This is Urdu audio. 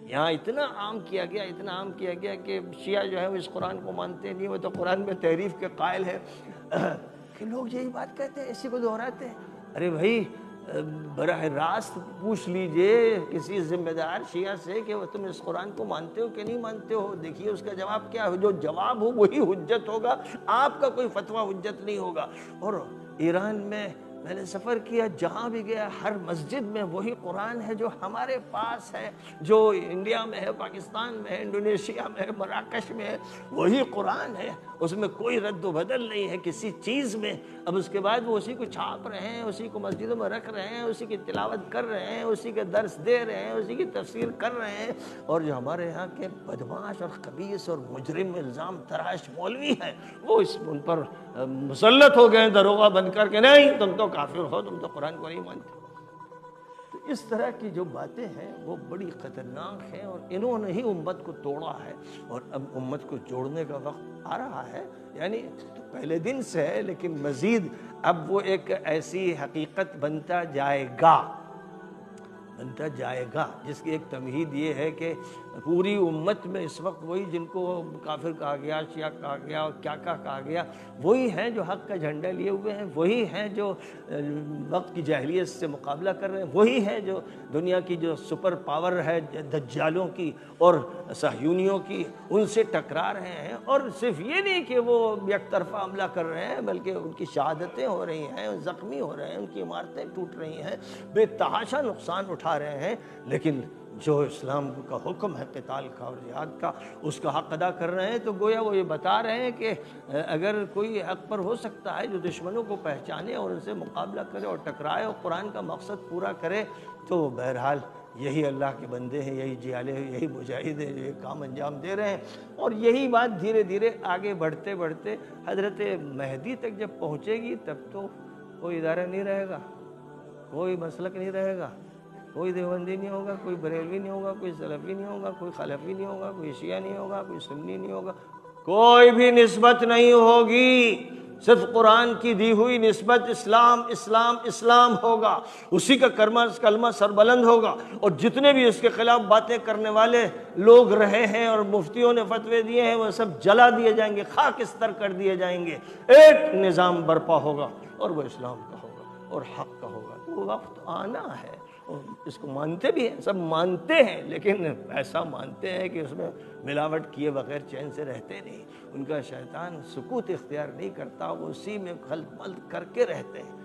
یہاں اتنا عام کیا گیا کہ شیعہ جو ہے وہ اس قرآن کو مانتے نہیں، وہ تو قرآن میں تحریف کے قائل ہے کہ لوگ یہی بات کہتے ہیں، اسی کو دہراتے ہیں۔ ارے بھائی براہ راست پوچھ لیجئے کسی ذمہ دار شیعہ سے کہ تم اس قرآن کو مانتے ہو کہ نہیں مانتے ہو، دیکھیے اس کا جواب کیا ہو، جو جواب ہو وہی حجت ہوگا، آپ کا کوئی فتویٰ حجت نہیں ہوگا۔ اور ایران میں نے سفر کیا، جہاں بھی گیا ہر مسجد میں وہی قرآن ہے جو ہمارے پاس ہے، جو انڈیا میں ہے، پاکستان میں ہے، انڈونیشیا میں ہے، مراکش میں ہے، وہی قرآن ہے، اس میں کوئی رد و بدل نہیں ہے کسی چیز میں۔ اب اس کے بعد وہ اسی کو چھاپ رہے ہیں، اسی کو مسجدوں میں رکھ رہے ہیں، اسی کی تلاوت کر رہے ہیں، اسی کے درس دے رہے ہیں، اسی کی تفسیر کر رہے ہیں۔ اور جو ہمارے یہاں کے بدمعاش اور خبیث اور مجرم الزام تراش مولوی ہیں، وہ ان پر مسلط ہو گئے داروغہ بن کر کے، نہیں تم تو کافر ہو، تم تو قرآن کو نہیں مانتے۔ تو اس طرح کی جو باتیں ہیں وہ بڑی خطرناک ہیں، اور انہوں نے ہی امت کو توڑا ہے، اور اب امت کو جوڑنے کا وقت آ رہا ہے، یعنی پہلے دن سے ہے لیکن مزید اب وہ ایک ایسی حقیقت بنتا جائے گا جس کی ایک تمہید یہ ہے کہ پوری امت میں اس وقت وہی جن کو کافر کہا گیا، شیعہ کہا گیا اور کیا کہا گیا، وہی ہیں جو حق کا جھنڈا لیے ہوئے ہیں، وہی ہیں جو وقت کی جاہلیت سے مقابلہ کر رہے ہیں، وہی ہیں جو دنیا کی جو سپر پاور ہے دجالوں کی اور صہیونیوں کی، ان سے ٹکرا رہے ہیں۔ اور صرف یہ نہیں کہ وہ یک طرفہ حملہ کر رہے ہیں، بلکہ ان کی شہادتیں ہو رہی ہیں، زخمی ہو رہے ہیں، ان کی عمارتیں ٹوٹ رہی ہیں، بے تحاشا نقصان اٹھا رہے ہیں، لیکن جو اسلام کا حکم ہے قتال کا اور جہاد کا، اس کا حق ادا کر رہے ہیں۔ تو گویا وہ یہ بتا رہے ہیں کہ اگر کوئی حق پر ہو سکتا ہے جو دشمنوں کو پہچانے اور ان سے مقابلہ کرے اور ٹکرائے اور قرآن کا مقصد پورا کرے، تو بہرحال یہی اللہ کے بندے ہیں، یہی جیالے ہیں، یہی مجاہد ہیں جو یہ کام انجام دے رہے ہیں۔ اور یہی بات دھیرے دھیرے آگے بڑھتے بڑھتے حضرت مہدی تک جب پہنچے گی، تب تو کوئی ادارہ نہیں رہے گا، کوئی مسلک نہیں رہے گا، کوئی دیوبندی نہیں ہوگا، کوئی بریلوی نہیں ہوگا، کوئی سلفی نہیں ہوگا، کوئی خلفی نہیں ہوگا، کوئی شیعہ نہیں ہوگا، کوئی سنی نہیں ہوگا، کوئی بھی نسبت نہیں ہوگی، صرف قرآن کی دی ہوئی نسبت اسلام اسلام اسلام ہوگا، اسی کا کلمہ سربلند ہوگا۔ اور جتنے بھی اس کے خلاف باتیں کرنے والے لوگ رہے ہیں اور مفتیوں نے فتوے دیے ہیں، وہ سب جلا دیے جائیں گے، خاکستر کر دیے جائیں گے، ایک نظام برپا ہوگا اور وہ اسلام کا ہوگا اور حق کا ہوگا۔ تو وقت آنا ہے، اس کو مانتے بھی ہیں، سب مانتے ہیں، لیکن ایسا مانتے ہیں کہ اس میں ملاوٹ کیے بغیر چین سے رہتے نہیں، ان کا شیطان سکوت اختیار نہیں کرتا، وہ اسی میں خلط ملط کر کے رہتے ہیں۔